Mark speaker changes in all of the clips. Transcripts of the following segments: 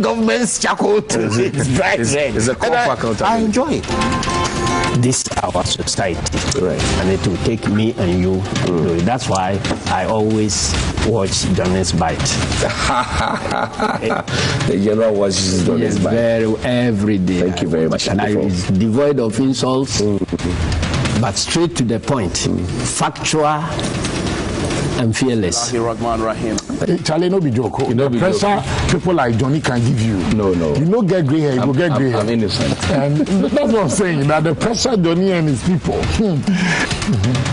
Speaker 1: government's charcoal to its bright red.
Speaker 2: It's a
Speaker 1: I enjoy it. This is our society,
Speaker 2: right?
Speaker 1: And it will take me and you. That's why I always watch Johnnie's Bite.
Speaker 2: The general watches Johnnie's Bite
Speaker 1: every day.
Speaker 2: Thank you very much.
Speaker 1: And it's devoid of insults, but straight to the point, factual and fearless.
Speaker 3: Charlie, no be joke. The pressure people like Johnnie can give you.
Speaker 2: No.
Speaker 3: You know, get grey hair, you will get grey hair.
Speaker 2: I'm innocent.
Speaker 3: And that's what I'm saying. That the pressure Johnnie and his people,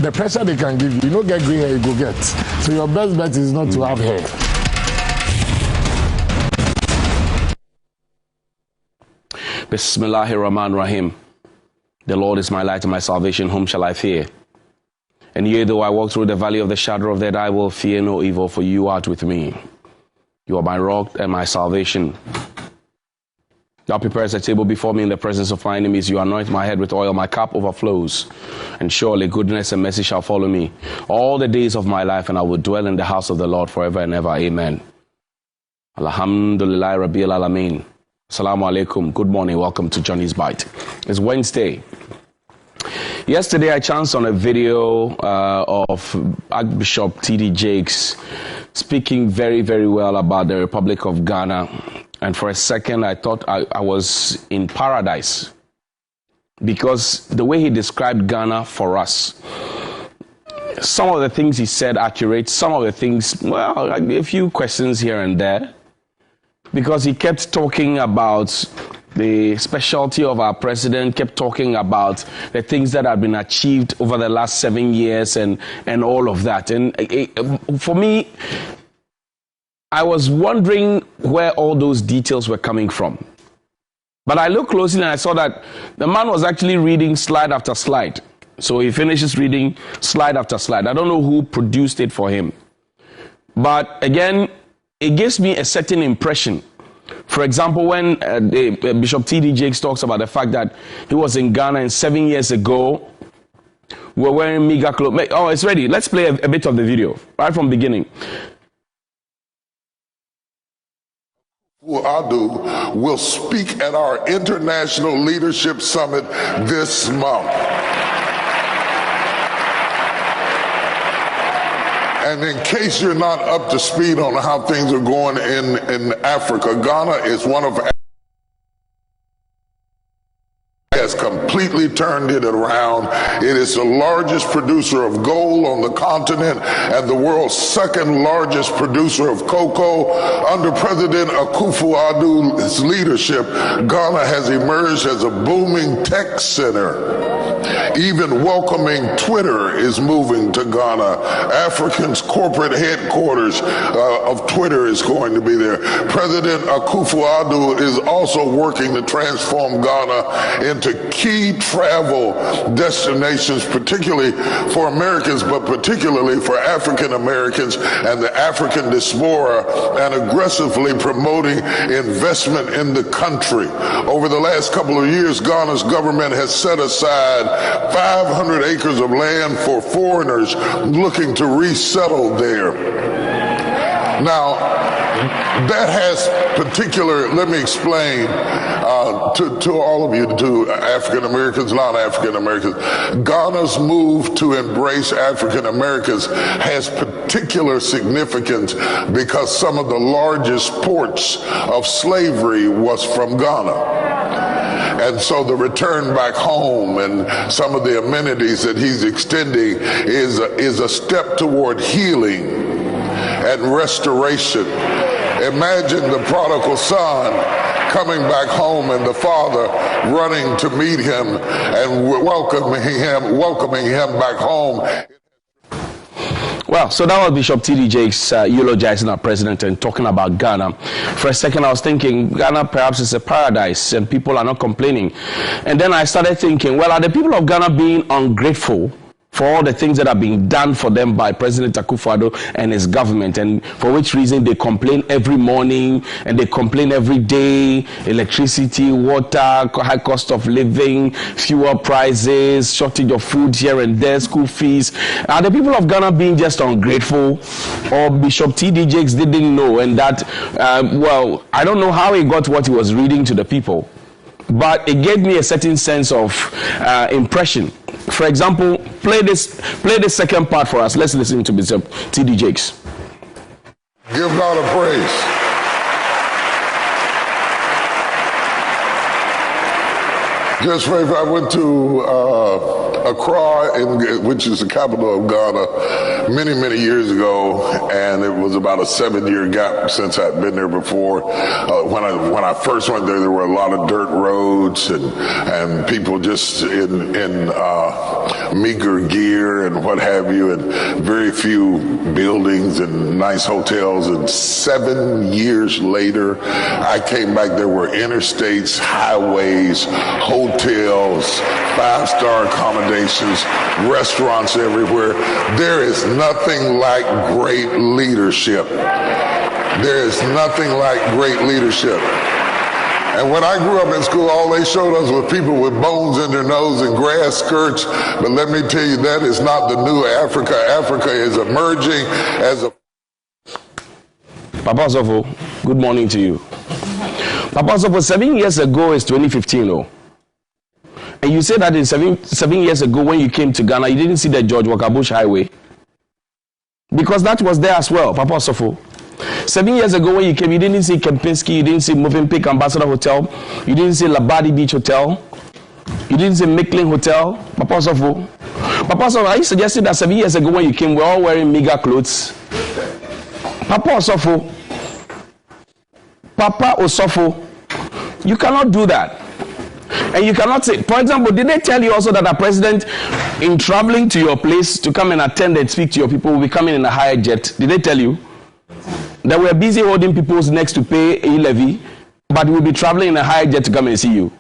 Speaker 3: the pressure they can give you, you know, get grey hair, you go get. So your best bet is not to have hair.
Speaker 4: Bismillahirrahmanirrahim. The Lord is my light and my salvation. Whom shall I fear? And yea, though I walk through the valley of the shadow of death, I will fear no evil, for you art with me. You are my rock and my salvation. Thou preparest a table before me in the presence of my enemies. You anoint my head with oil, my cup overflows. And surely goodness and mercy shall follow me all the days of my life, and I will dwell in the house of the Lord forever and ever. Amen. Alhamdulillah Rabbil Alameen. Assalamu alaikum. Good morning. Welcome to Johnnie's Bite. It's Wednesday. Yesterday, I chanced on a video of Archbishop T.D. Jakes speaking very, very well about the Republic of Ghana. And for a second, I thought I was in paradise, because the way he described Ghana for us, some of the things he said accurate, some of the things, well, a few questions here and there, because he kept talking about the specialty of our president, kept talking about the things that have been achieved over the last 7 years and all of that. And for me, I was wondering where all those details were coming from. But I looked closely and I saw that the man was actually reading slide after slide. So he finishes reading slide after slide. I don't know who produced it for him. But again, it gives me a certain impression. For example, when Bishop T.D. Jakes talks about the fact that he was in Ghana and 7 years ago, we were wearing meager clothes. Oh, it's ready. Let's play a bit of the video right from the beginning.
Speaker 5: Adu will speak at our International Leadership Summit this month. And in case you're not up to speed on how things are going in Africa, Ghana is one of has completely turned it around. It is the largest producer of gold on the continent and the world's second largest producer of cocoa. Under President Akufo-Addo's leadership, Ghana has emerged as a booming tech center. Even welcoming Twitter is moving to Ghana. Africa's corporate headquarters of Twitter is going to be there. President Akufo-Addo is also working to transform Ghana into key travel destinations, particularly for Americans, but particularly for African Americans and the African diaspora, and aggressively promoting investment in the country. Over the last couple of years, Ghana's government has set aside 500 acres of land for foreigners looking to resettle there. Now, that has particular, let me explain to all of you, to African Americans, non-African Americans, Ghana's move to embrace African Americans has particular significance because some of the largest ports of slavery was from Ghana. And so the return back home and some of the amenities that he's extending is a step toward healing and restoration. Imagine the prodigal son coming back home and the father running to meet him and welcoming him back home.
Speaker 4: Well, so that was Bishop T.D. Jakes eulogizing our president and talking about Ghana. For a second, I was thinking Ghana perhaps is a paradise and people are not complaining. And then I started thinking, well, are the people of Ghana being ungrateful for all the things that are being done for them by President Akufo-Addo and his government, and for which reason they complain every morning and they complain every day: electricity, water, high cost of living, fuel prices, shortage of food here and there, school fees. Are the people of Ghana being just ungrateful, or Bishop T.D. Jakes didn't know, and that, well, I don't know how he got what he was reading to the people, but it gave me a certain sense of impression. For example, play this second part for us. Let's listen to Bishop T.D. Jakes.
Speaker 5: Give God a praise. Just for I went to Accra, which is the capital of Ghana, many, many years ago, and it was about a 7-year gap since I'd been there before. When I first went there were a lot of dirt roads and people just in meager gear and what have you, and very few buildings and nice hotels. And 7 years later, I came back. There were interstates, highways, hotels, 5-star accommodations, restaurants everywhere. There is nothing like great leadership. There is nothing like great leadership. And when I grew up in school, all they showed us was people with bones in their nose and grass skirts. But let me tell you, that is not the new Africa. Africa is emerging as a...
Speaker 4: Papa Sofo, good morning to you. Papa Sofo, 7 years ago is 2015, oh. And you said that in seven years ago when you came to Ghana, you didn't see the George Walker Bush Highway. Because that was there as well, Papa Sofo. 7 years ago when you came, you didn't see Kempinski, you didn't see Movenpick Ambassador Hotel, you didn't see Labadi Beach Hotel, you didn't see Micklin Hotel, Papa Sofo. Papa Sofo, are you suggesting that 7 years ago when you came, we're all wearing meager clothes? Papa Sofo. Papa Osofo. You cannot do that. And you cannot say, for example, did they tell you also that the president, in traveling to your place to come and attend and speak to your people, will be coming in a higher jet? Did they tell you? That we're busy holding people's necks to pay a levy, but we'll be traveling in a higher jet to come and see you.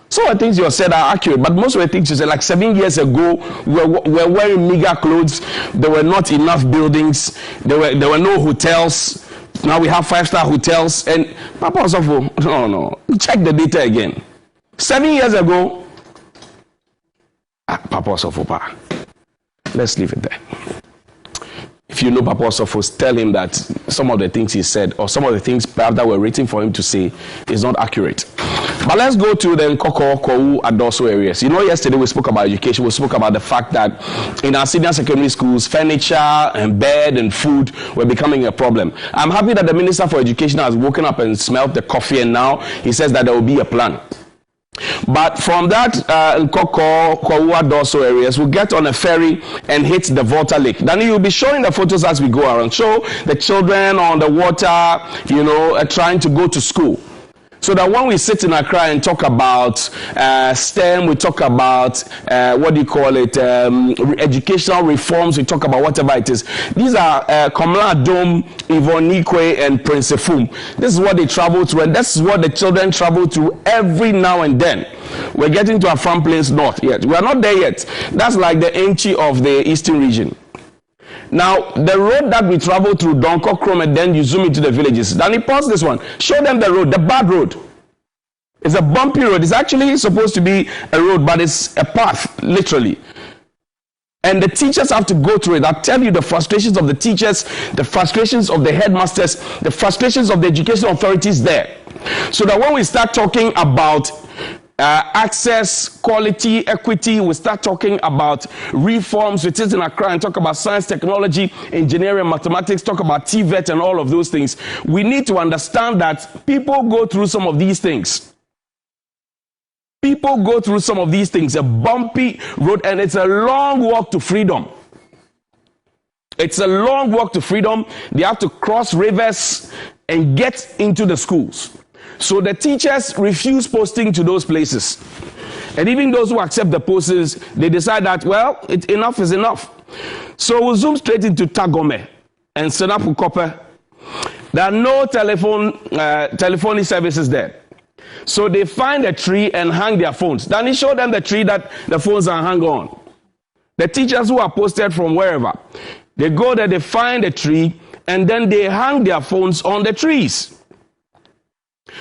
Speaker 4: Some of the things you said are accurate, but most of the things you said, like 7 years ago, we're wearing meager clothes, there were not enough buildings, there were no hotels. Now we have 5-star hotels, and Papa Osofo, no, check the data again. 7 years ago, Papa Osofo, let's leave it there. If you know Papa Osofo, tell him that some of the things he said, or some of the things perhaps that were written for him to say, is not accurate. But let's go to the Nkoko, Kowu, Adoso areas. You know, yesterday we spoke about education. We spoke about the fact that in our senior secondary schools, furniture and bed and food were becoming a problem. I'm happy that the Minister for Education has woken up and smelled the coffee, and now he says that there will be a plan. But from that Nkoko, Kowu, Adoso areas, we'll get on a ferry and hit the Volta Lake. Then you'll be showing the photos as we go around. Show the children on the water, you know, trying to go to school. So that when we sit in Accra and talk about STEM, we talk about, educational reforms, we talk about whatever it is. These are Komla Dome, Ivonikwe, and Prince Efum. This is what they travel through, and this is what the children travel through every now and then. We're getting to Afram Plains North yet. We are not there yet. That's like the Enchi of the Eastern region. Now, the road that we travel through Donko Chrome, and then you zoom into the villages. Then you pause this one. Show them the road, the bad road. It's a bumpy road. It's actually supposed to be a road, but it's a path, literally. And the teachers have to go through it. I'll tell you the frustrations of the teachers, the frustrations of the headmasters, the frustrations of the education authorities there. So that when we start talking about access, quality, equity, we start talking about reforms, which is in Accra, and talk about science, technology, engineering, mathematics, talk about TVET and all of those things. We need to understand that people go through some of these things. People go through some of these things, a bumpy road, and it's a long walk to freedom. It's a long walk to freedom. They have to cross rivers and get into the schools. So the teachers refuse posting to those places. And even those who accept the postings, they decide that, well, enough is enough. So we'll zoom straight into Tagome and Senapu Copper. There are no telephony services there. So they find a tree and hang their phones. Then he showed them the tree that the phones are hung on. The teachers who are posted from wherever, they go there, they find a tree, and then they hang their phones on the trees.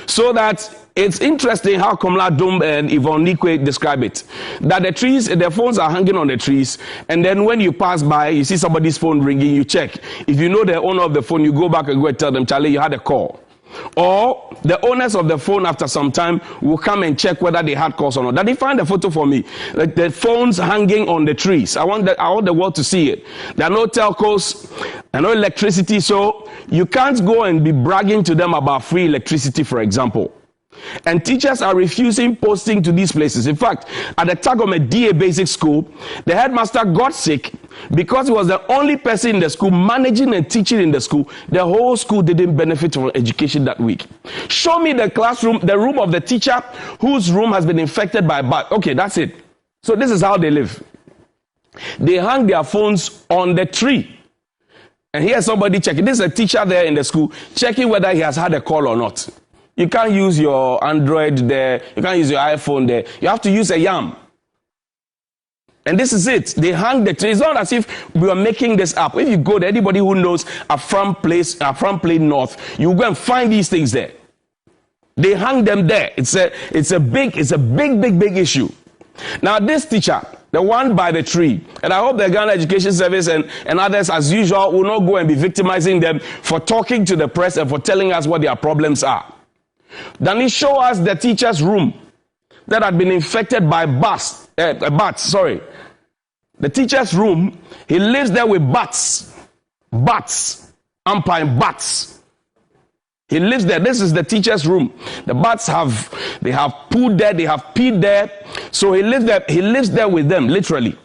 Speaker 4: So that it's interesting how Komla Dum and Yvonne Nikwe describe it. That the phones are hanging on the trees, and then when you pass by, you see somebody's phone ringing, you check. If you know the owner of the phone, you go back and go and tell them, Charlie, you had a call. Or the owners of the phone after some time will come and check whether they had calls or not. Daddy, find a photo for me. Like the phones hanging on the trees. I want the world to see it. There are no telcos, there are no electricity, so you can't go and be bragging to them about free electricity, for example. And teachers are refusing posting to these places. In fact, at the Tagome DA Basic School, the headmaster got sick because he was the only person in the school managing and teaching in the school. The whole school didn't benefit from education that week. Show me the classroom, the room of the teacher whose room has been infected by a bat. Okay, that's it. So this is how they live. They hang their phones on the tree. And here's somebody checking. This is a teacher there in the school checking whether he has had a call or not. You can't use your Android there. You can't use your iPhone there. You have to use a YAM. And this is it. They hang the tree. It's not as if we are making this up. If you go there, anybody who knows a front plane north, you go and find these things there. They hang them there. It's a big issue. Now this teacher, the one by the tree, and I hope the Ghana Education Service and others, as usual, will not go and be victimizing them for talking to the press and for telling us what their problems are. Then he show us the teacher's room that had been infected by bats. The teacher's room, he lives there with bats. Umpire bats. He lives there. This is the teacher's room. The bats have pooed there, they have peed there. So he lives there. He lives there with them, literally.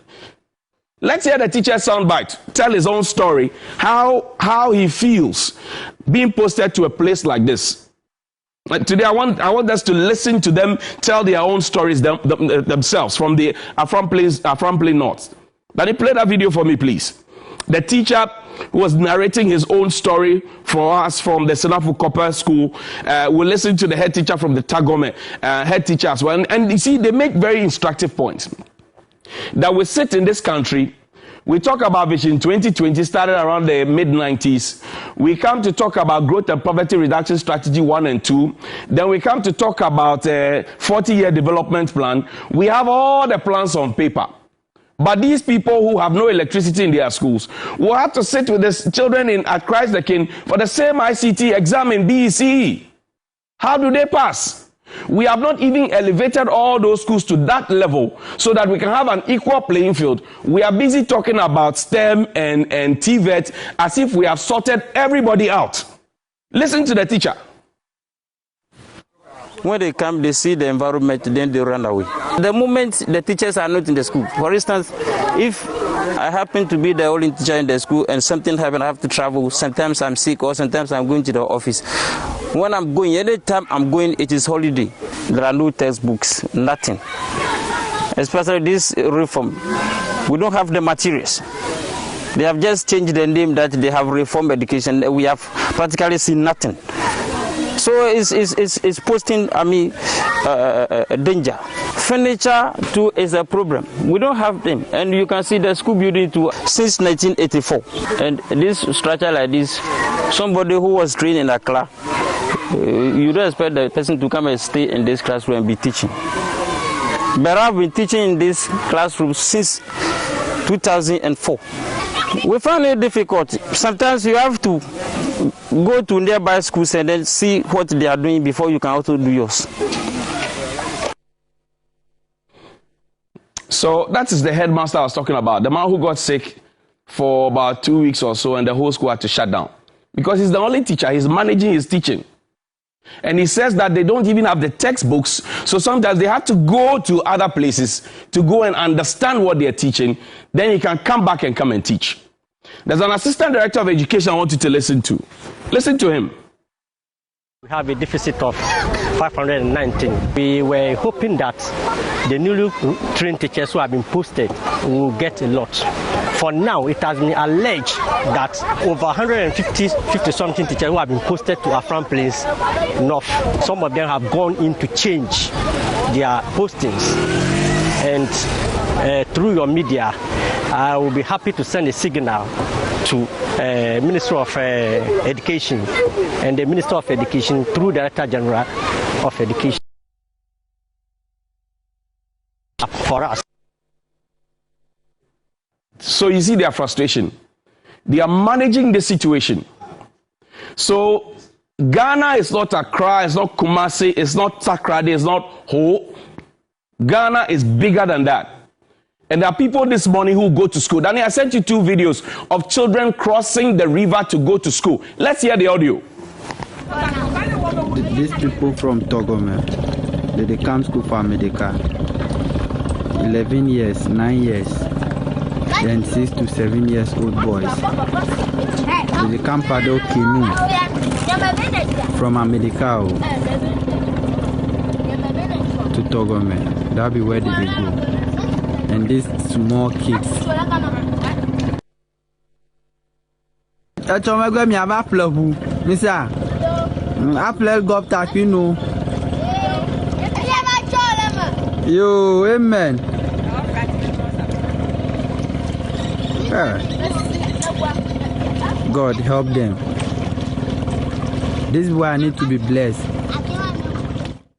Speaker 4: Let's hear the teacher's soundbite. Tell his own story. How he feels being posted to a place like this. Today, I want us to listen to them tell their own stories themselves from the Afram Plain North. Can you play that video for me, please? The teacher who was narrating his own story for us from the Senafu Copper School. We'll listen to the head teacher from the Tagome head teacher as well. And you see, they make very instructive points. That we sit in this country, we talk about Vision 2020, started around the mid-90s. We come to talk about Growth and Poverty Reduction Strategy 1 and 2. Then we come to talk about a 40-year development plan. We have all the plans on paper. But these people who have no electricity in their schools will have to sit with the children at Christ the King for the same ICT exam in BECE. How do they pass? We have not even elevated all those schools to that level so that we can have an equal playing field. We are busy talking about STEM and TVET as if we have sorted everybody out. Listen to the teacher.
Speaker 6: When they come, they see the environment, then they run away. The moment the teachers are not in the school, for instance, if I happen to be the only teacher in the school and something happens, I have to travel, sometimes I'm sick or sometimes I'm going to the office. When I'm going, anytime I'm going, it is holiday. There are no textbooks, nothing. Especially this reform, we don't have the materials. They have just changed the name that they have reform education. We have practically seen nothing. So it's posting, danger. Furniture too is a problem. We don't have them, and you can see the school building too since 1984. And this structure like this, somebody who was trained in a class, you don't expect the person to come and stay in this classroom and be teaching. But I've been teaching in this classroom since 2004. We find it difficult. Sometimes you have to go to nearby schools and then see what they are doing before you can also do yours.
Speaker 4: So that is the headmaster I was talking about. The man who got sick for about 2 weeks or so and the whole school had to shut down. Because he's the only teacher, he's managing his teaching. And he says that they don't even have the textbooks, so sometimes they have to go to other places to go and understand what they're teaching. Then he can come back and come and teach. There's an assistant director of education I want you to listen to. Listen to him.
Speaker 7: We have a deficit of 519. We were hoping that the newly trained teachers who have been posted will get a lot. For now, it has been alleged that over 150-something teachers who have been posted to Afram Plains North, some of them have gone in to change their postings. And through your media, I will be happy to send a signal to Minister of Education and the Minister of Education through Director General of Education for us.
Speaker 4: So you see their frustration. They are managing the situation. So Ghana is not Accra, it's not Kumasi, it's not Takrady, it's not Ho. Ghana is bigger than that. And there are people this morning who go to school. Danny, I sent you 2 videos of children crossing the river to go to school. Let's hear the audio.
Speaker 8: These people from Togome, they come school for Medica. 11 years, 9 years, then 6 to 7 years old boys. They come paddle canoe from America to Togome. That'll be where they go. And these small kids. Yo, amen. God help them. This is why I need to be blessed.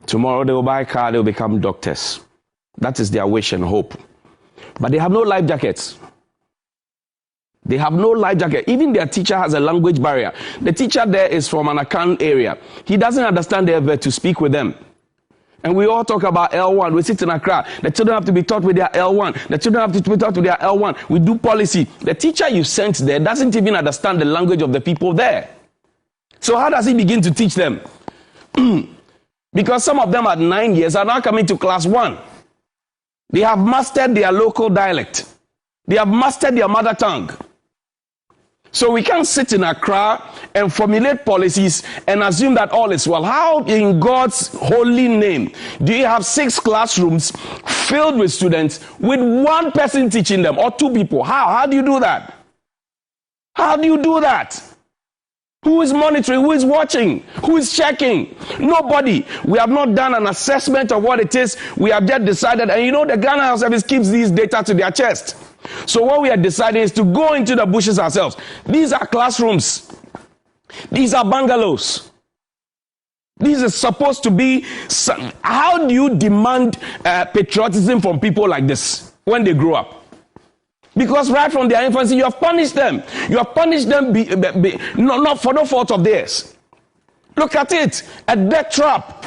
Speaker 4: Tomorrow they will buy a car, they will become doctors. That is their wish and hope. But they have no life jackets. They have no life jacket. Even their teacher has a language barrier. The teacher there is from an account area. He doesn't understand their verb to speak with them. And we all talk about L1. We sit in Accra. The children have to be taught with their L1. The children have to be taught with their L1. We do policy. The teacher you sent there doesn't even understand the language of the people there. So how does he begin to teach them? Because some of them at 9 years are now coming to class 1. They have mastered their local dialect. They have mastered their mother tongue. So we can't sit in Accra and formulate policies and assume that all is well. How in God's holy name do you have 6 classrooms filled with students with 1 person teaching them or 2 people? How do you do that? How do you do that? Who is monitoring? Who is watching? Who is checking? Nobody. We have not done an assessment of what it is. We have just decided, and you know the Ghana Health Service keeps these data to their chest. So what we are deciding is to go into the bushes ourselves. These are classrooms. These are bungalows. These are supposed to be... How do you demand patriotism from people like this when they grow up? Because right from their infancy, you have punished them. You have punished them not for no fault of theirs. Look at it. A death trap.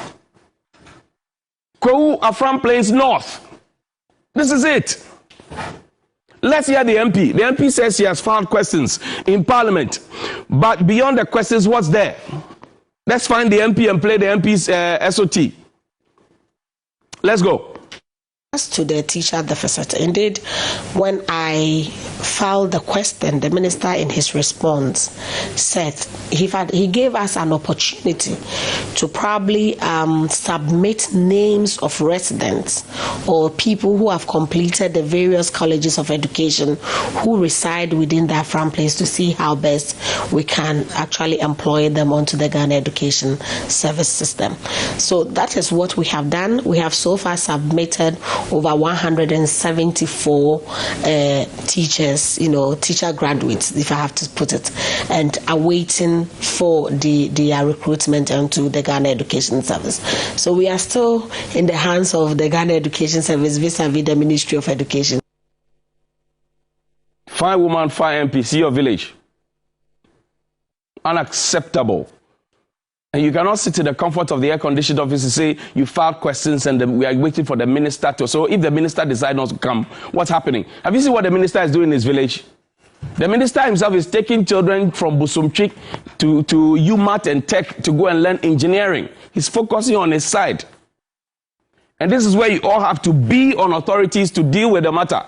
Speaker 4: Kwewu Afram Plains North. This is it. Let's hear the MP. The MP says he has filed questions in Parliament. But beyond the questions, what's there? Let's find the MP and play the MP's SOT. Let's go.
Speaker 9: As to the teacher deficit, indeed, when I filed the question, the minister in his response said he gave us an opportunity to probably submit names of residents or people who have completed the various colleges of education who reside within that farm place to see how best we can actually employ them onto the Ghana Education Service system. So that is what we have done. We have so far submitted over 174 teachers, teacher graduates, if I have to put it, and awaiting for their recruitment into the Ghana Education Service. So we are still in the hands of the Ghana Education Service vis-a-vis the Ministry of Education.
Speaker 4: Fine woman, fine MP, see your village. Unacceptable. And you cannot sit in the comfort of the air-conditioned office and say you filed questions and we are waiting for the minister to. So if the minister decides not to come, what's happening? Have you seen what the minister is doing in his village? The minister himself is taking children from Busumchik to UMAT and Tech to go and learn engineering. He's focusing on his side. And this is where you all have to be on authorities to deal with the matter.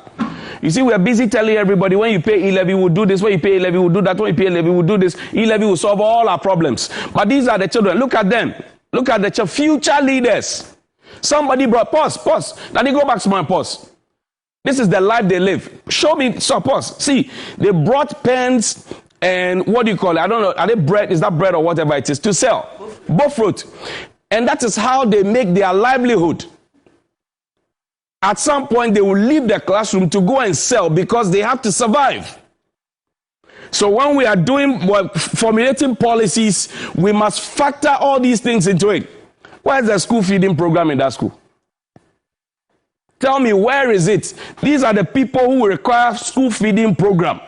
Speaker 4: You see, we are busy telling everybody when you pay E-levy, we'll do this. When you pay E-levy, we'll do that. When you pay E-levy, we'll do this. E-levy will solve all our problems. But these are the children. Look at them. Look at the future leaders. Somebody brought... Pause. Now they go back to my pause. This is the life they live. Show me... So pause. See, they brought pens and what do you call it? I don't know. Are they bread? Is that bread or whatever it is? To sell. Both fruit. And that is how they make their livelihood. At some point, they will leave the classroom to go and sell because they have to survive. So when we are formulating policies, we must factor all these things into it. Where is the school feeding program in that school? Tell me, where is it? These are the people who require school feeding program.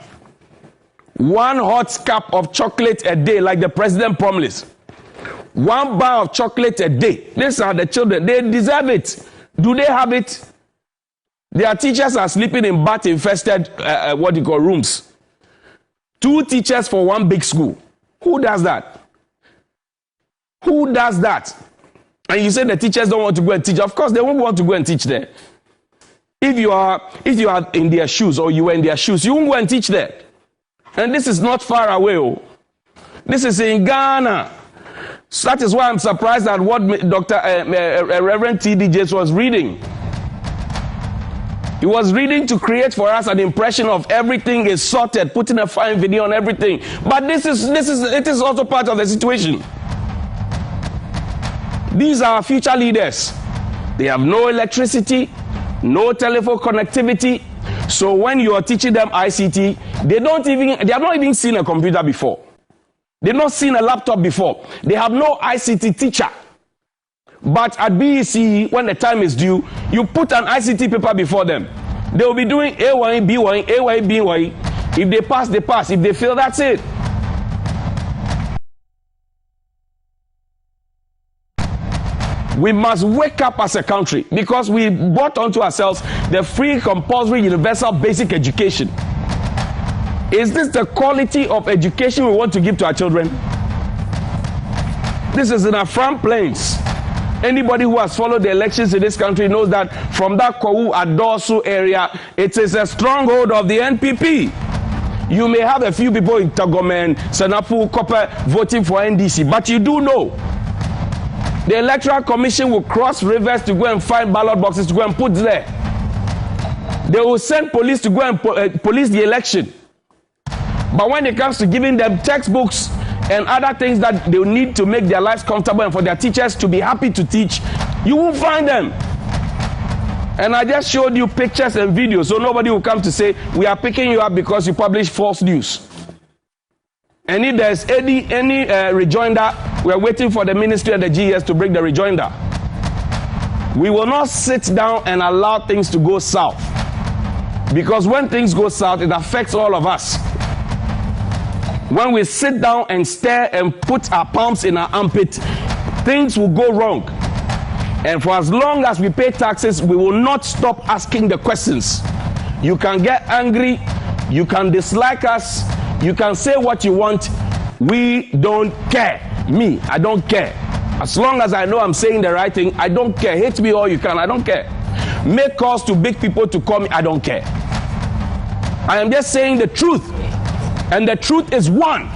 Speaker 4: 1 hot cup of chocolate a day, like the president promised. 1 bar of chocolate a day. These are the children. They deserve it. Do they have it? Their teachers are sleeping in bat-infested, rooms. 2 teachers for 1 big school. Who does that? Who does that? And you say the teachers don't want to go and teach. Of course, they won't want to go and teach there. If you are in their shoes, or you were in their shoes, you won't go and teach there. And this is not far away. Oh. This is in Ghana. So that is why I'm surprised at what Reverend T.D. Jakes was reading. He was reading to create for us an impression of everything is sorted, putting a fine video on everything. But it is also part of the situation. These are our future leaders. They have no electricity, no telephone connectivity. So when you are teaching them ICT, they have not even seen a computer before. They've not seen a laptop before. They have no ICT teacher. But at BEC, when the time is due, you put an ICT paper before them. They will be doing A1, B1, A1, B1. If they pass, they pass. If they fail, that's it. We must wake up as a country because we brought onto ourselves the free, compulsory, universal basic education. Is this the quality of education we want to give to our children? This is in our front plains. Anybody who has followed the elections in this country knows that from that Kwawu Adosu area, it is a stronghold of the NPP. You may have a few people in Tagomen, Senapu, Copper voting for NDC, but you do know the Electoral Commission will cross rivers to go and find ballot boxes to go and put there. They will send police to go and police the election. But when it comes to giving them textbooks and other things that they need to make their lives comfortable and for their teachers to be happy to teach, you won't find them. And I just showed you pictures and videos, so nobody will come to say, we are picking you up because you publish false news. And if there's any rejoinder, we are waiting for the ministry and the GS to bring the rejoinder. We will not sit down and allow things to go south. Because when things go south, it affects all of us. When we sit down and stare and put our palms in our armpit, things will go wrong. And for as long as we pay taxes, we will not stop asking the questions. You can get angry, you can dislike us, you can say what you want. We don't care. Me, I don't care. As long as I know I'm saying the right thing, I don't care. Hate me all you can, I don't care. Make calls to big people to call me, I don't care. I am just saying the truth. And the truth is one.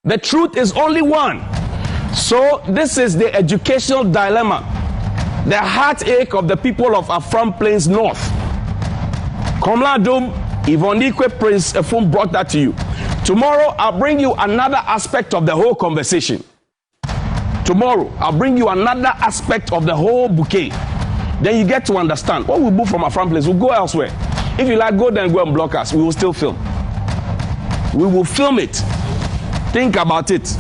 Speaker 4: The truth is only one. So this is the educational dilemma, the heartache of the people of Afram Plains North. Komla Dum, Ivonikwe Prince Efum brought that to you. Tomorrow I'll bring you another aspect of the whole conversation. Tomorrow I'll bring you another aspect of the whole bouquet. Then you get to understand. What we move from Afram Plains, we'll go elsewhere. If you like, go there and go and block us. We will still film. We will film it. Think about it.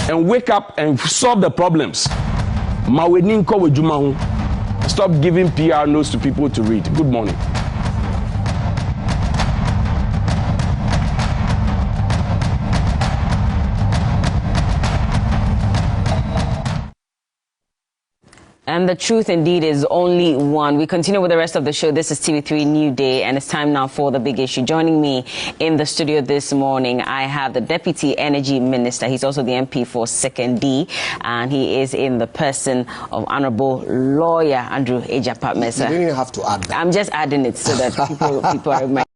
Speaker 4: And wake up and solve the problems. Stop giving PR notes to people to read. Good morning.
Speaker 10: And the truth indeed is only one. We continue with the rest of the show. This is TV3 New Day, and it's time now for the big issue. Joining me in the studio this morning, I have the Deputy Energy Minister. He's also the MP for 2nd D, and he is in the person of Honorable Lawyer Andrew Ejapamesa.
Speaker 11: You didn't have to add that.
Speaker 10: I'm just adding it so that people are